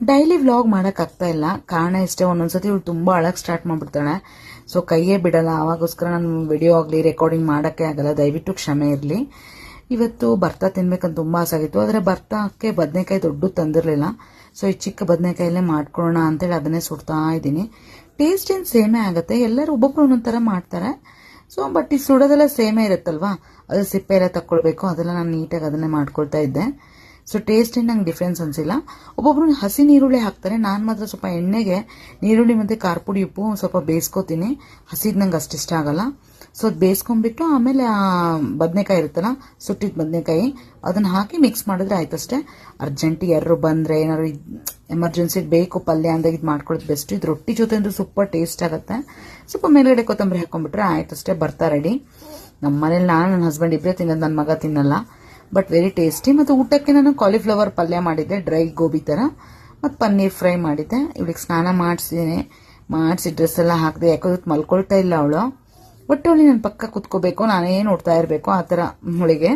Daily vlog ಮಾಡೋಕ್ಕಾಗ್ತಾ ಇಲ್ಲ. ಕಾರಣ ಇಷ್ಟೇ, ಒಂದೊಂದ್ಸತಿ ಇವಳು ತುಂಬ ಅಳಕ್ಕೆ ಸ್ಟಾರ್ಟ್ ಮಾಡಿಬಿಡ್ತಾಳೆ. ಸೊ ಕೈಯೇ ಬಿಡಲ್ಲ. ಅವಾಗೋಸ್ಕರ ನಾನು ವಿಡಿಯೋ ಆಗಲಿ ರೆಕಾರ್ಡಿಂಗ್ ಮಾಡೋಕ್ಕೆ ಆಗಲ್ಲ. ದಯವಿಟ್ಟು ಕ್ಷಮೆ ಇರಲಿ. ಇವತ್ತು ಭರ್ತಾ ತಿನ್ಬೇಕಂತ ತುಂಬ ಆಸೆ ಆಗಿತ್ತು. ಆದರೆ ಭರ್ತಾಕ್ಕೆ ಬದನೆಕಾಯಿ ದೊಡ್ಡ ತಂದಿರಲಿಲ್ಲ. ಸೊ ಈ ಚಿಕ್ಕ ಬದನೆಕಾಯಲ್ಲೇ ಮಾಡ್ಕೊಳ್ಳೋಣ ಅಂತೇಳಿ ಅದನ್ನೇ ಸುಡ್ತಾ ಇದ್ದೀನಿ. ಟೇಸ್ಟ್ ಏನು ಸೇಮೇ ಆಗುತ್ತೆ. ಎಲ್ಲರೂ ಒಬ್ಬೊಬ್ರು ಒಂದೊಂದು ಮಾಡ್ತಾರೆ. ಸೊ ಬಟ್ ಈ ಸುಡೋದೆಲ್ಲ ಸೇಮೇ ಇರುತ್ತಲ್ವಾ, ಅದು ಸಿಪ್ಪೆ ಎಲ್ಲ ತಕ್ಕೊಳ್ಬೇಕು. ಅದೆಲ್ಲ ನಾನು ನೀಟಾಗಿ ಅದನ್ನೇ ಮಾಡ್ಕೊಳ್ತಾ ಇದ್ದೆ. ಸೊ ಟೇಸ್ಟ್ ಏನು ನಂಗೆ ಡಿಫ್ರೆನ್ಸ್ ಅನಿಸಿಲ್ಲ. ಒಬ್ಬೊಬ್ರು ಹಸಿ ನೀರುಳ್ಳಿ ಹಾಕ್ತಾರೆ. ನಾನು ಮಾತ್ರ ಸ್ವಲ್ಪ ಎಣ್ಣೆಗೆ ನೀರುಳ್ಳಿ ಮತ್ತು ಖಾರ ಪುಡಿ ಉಪ್ಪು ಸ್ವಲ್ಪ ಬೇಯಿಸ್ಕೊತೀನಿ. ಹಸಿದು ನಂಗೆ ಅಷ್ಟು ಇಷ್ಟ ಆಗಲ್ಲ. ಸೊ ಅದು ಬೇಯಿಸ್ಕೊಂಡ್ಬಿಟ್ಟು ಆಮೇಲೆ ಆ ಬದನೆಕಾಯಿ ಇರುತ್ತಲ್ಲ, ಸುಟ್ಟಿದ ಬದನೆಕಾಯಿ, ಅದನ್ನು ಹಾಕಿ ಮಿಕ್ಸ್ ಮಾಡಿದ್ರೆ ಆಯ್ತಷ್ಟೇ. ಅರ್ಜೆಂಟಿಗೆ ಯಾರು ಬಂದರೆ ಏನಾದ್ರು ಎಮರ್ಜೆನ್ಸಿಗೆ ಬೇಕು ಪಲ್ಯ ಅಂದಾಗ ಇದು ಮಾಡ್ಕೊಳ್ಳೋದು ಬೆಸ್ಟ್. ಇದು ರೊಟ್ಟಿ ಜೊತೆ ಅಂತೂ ಸೂಪರ್ ಟೇಸ್ಟ್ ಆಗುತ್ತೆ. ಸ್ವಲ್ಪ ಮೇಲ್ಗಡೆ ಕೊತ್ತಂಬರಿ ಹಾಕೊಂಡ್ಬಿಟ್ರೆ ಆಯ್ತಷ್ಟೇ, ಬರ್ತಾ ರೆಡಿ. ನಮ್ಮ ಮನೇಲಿ ನಾನು ನನ್ನ ಹಸ್ಬೆಂಡ್ ಇಬ್ಬರೇ ತಿನ್ನೋದು, ನನ್ನ ಮಗ ತಿನ್ನಲ್ಲ. But very tasty. ಮತ್ತು ಊಟಕ್ಕೆ ನಾನು ಕಾಲಿಫ್ಲವರ್ ಪಲ್ಯ ಮಾಡಿದ್ದೆ, ಡ್ರೈ ಗೋಬಿ ಥರ, ಮತ್ತು ಪನ್ನೀರ್ ಫ್ರೈ ಮಾಡಿದ್ದೆ. ಇವಳಿಗೆ ಸ್ನಾನ ಮಾಡಿಸಿ ಡ್ರೆಸ್ ಎಲ್ಲ ಹಾಕಿದೆ. ಯಾಕಂದ್ರೆ ಮಲ್ಕೊಳ್ತಾ ಇಲ್ಲ ಅವಳು. ಒಟ್ಟು ಅವಳಿ ನನ್ನ ಪಕ್ಕ ಕುತ್ಕೋಬೇಕು, ನಾನೇ ನೋಡ್ತಾ ಇರಬೇಕು, ಆ ಥರ ಅವಳಿಗೆ.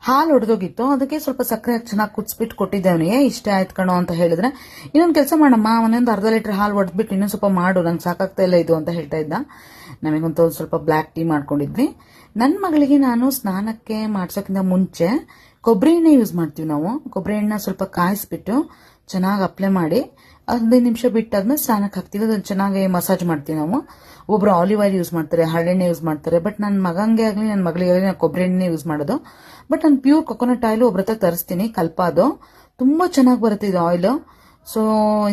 ಹಾಲು ಒಡೆದೋಗಿತ್ತು, ಅದಕ್ಕೆ ಸ್ವಲ್ಪ ಸಕ್ಕರೆ ಚೆನ್ನಾಗಿ ಕುದಿಸ್ಬಿಟ್ಟು ಕೊಟ್ಟಿದ್ದೆ ಅವನಿಗೆ. ಇಷ್ಟ ಆಯ್ತು ಕಣೋ ಅಂತ ಹೇಳಿದ್ರೆ, ಇನ್ನೊಂದು ಕೆಲಸ ಮಾಡಮ್ಮ, ಒಂದೊಂದು ಅರ್ಧ ಲೀಟ್ರ್ ಹಾಲು ಒಡೆದ್ಬಿಟ್ಟು ಇನ್ನೊಂದು ಸ್ವಲ್ಪ ಮಾಡು, ನಂಗೆ ಸಾಕಾಗ್ತಾ ಇಲ್ಲ ಇದು ಅಂತ ಹೇಳ್ತಾ ಇದ್ದ. ನಮಗಂತೂ ಒಂದು ಸ್ವಲ್ಪ ಬ್ಲ್ಯಾಕ್ ಟೀ ಮಾಡ್ಕೊಂಡಿದ್ವಿ. ನನ್ನ ಮಗಳಿಗೆ ನಾನು ಸ್ನಾನಕ್ಕೆ ಮಾಡ್ಸೋಕ್ಕಿಂತ ಮುಂಚೆ ಕೊಬ್ಬರಿ ಎಣ್ಣೆ ಯೂಸ್ ಮಾಡ್ತೀವಿ ನಾವು. ಕೊಬ್ಬರಿ ಎಣ್ಣೆ ಸ್ವಲ್ಪ ಕಾಯಿಸ್ಬಿಟ್ಟು ಚೆನ್ನಾಗಿ ಅಪ್ಲೈ ಮಾಡಿ 15 ನಿಮಿಷ ಬಿಟ್ಟಾದ್ಮೇಲೆ ಸ್ನಾನಕ್ಕೆ ಹಾಕ್ತೀವಿ. ಅದನ್ನು ಚೆನ್ನಾಗಿ ಮಸಾಜ್ ಮಾಡ್ತೀವಿ ನಾವು. ಒಬ್ರು ಆಲಿವ್ ಆಯಿಲ್ ಯೂಸ್ ಮಾಡ್ತಾರೆ, ಹರಳೆಣ್ಣೆ ಯೂಸ್ ಮಾಡ್ತಾರೆ. ಬಟ್ ನನ್ನ ಮಗಂಗೆ ಆಗಲಿ ನನ್ನ ಮಗಳಿಗೆ ಆಗಲಿ ನಾನು ಕೊಬ್ಬರಿ ಎಣ್ಣೆ ಯೂಸ್ ಮಾಡೋದು. ಬಟ್ ನಾನು ಪ್ಯೂರ್ ಕೊಕೊನಟ್ ಆಯಿಲ್ ಒಬ್ರ ಹತ್ರ ತರಿಸ್ತೀನಿ, ಕಲ್ಪ ಅದು ತುಂಬ ಚೆನ್ನಾಗಿ ಬರುತ್ತೆ ಇದು ಆಯಿಲ್. ಸೊ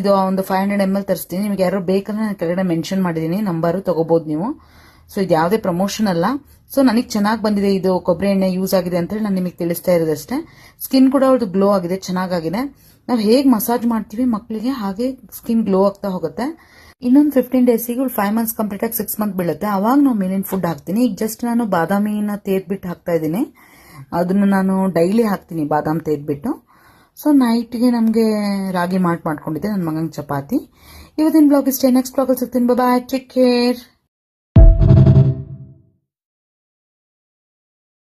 ಇದು ಒಂದು 500 ml ತರಿಸ್ತೀನಿ. ನಿಮಗೆ ಯಾರು ಬೇಕಂದ್ರೆ ನಾನು ಕೆಳಗಡೆ ಮೆನ್ಷನ್ ಮಾಡಿದ್ದೀನಿ, ನಂಬರು ತಗೋಬಹುದು ನೀವು. ಸೊ ಇದು ಯಾವುದೇ ಪ್ರಮೋಷನ್ ಅಲ್ಲ. ಸೊ ನನಗೆ ಚೆನ್ನಾಗಿ ಬಂದಿದೆ ಇದು ಕೊಬ್ಬರಿ ಎಣ್ಣೆ ಯೂಸ್ ಆಗಿದೆ ಅಂತೇಳಿ ನಾನು ನಿಮಗೆ ತಿಳಿಸ್ತಾ ಇರೋದಷ್ಟೇ. ಸ್ಕಿನ್ ಕೂಡ ಅವ್ರದ್ದು ಗ್ಲೋ ಆಗಿದೆ, ಚೆನ್ನಾಗಿದೆ. ನಾವು ಹೇಗೆ ಮಸಾಜ್ ಮಾಡ್ತೀವಿ ಮಕ್ಕಳಿಗೆ ಹಾಗೆ ಸ್ಕಿನ್ ಗ್ಲೋ ಆಗ್ತಾ ಹೋಗುತ್ತೆ. ಇನ್ನೊಂದು 15 ಡೇಸಿಗೆ 5 ಮಂತ್ಸ್ ಕಂಪ್ಲೀಟ್ ಆಗಿ 6 ಮಂತ್ ಬೀಳುತ್ತೆ. ಅವಾಗ ನಾವು ಮೇಲಿನ ಫುಡ್ ಹಾಕ್ತೀನಿ. ಈಗ ಜಸ್ಟ್ ನಾನು ಬಾದಾಮಿನ ತೇದ್ಬಿಟ್ಟು ಹಾಕ್ತಾ ಇದ್ದೀನಿ. ಅದನ್ನು ನಾನು ಡೈಲಿ ಹಾಕ್ತೀನಿ, ಬಾದಾಮ್ ತೇದ್ಬಿಟ್ಟು. ಸೊ ನೈಟ್ಗೆ ನಮಗೆ ರಾಗಿ ಮಾಡ್ಕೊಂಡಿದ್ದೆ, ನನ್ನ ಮಗಂಗೆ ಚಪಾತಿ. ಇವತ್ತಿನ ಬ್ಲಾಗ್ ಇಷ್ಟೇ. ನೆಕ್ಸ್ಟ್ ಬ್ಲಾಗಲ್ಲಿ ಸಿಗ್ತೀನಿ. ಬಾಯ್, ಟೇಕ್ ಕೇರ್.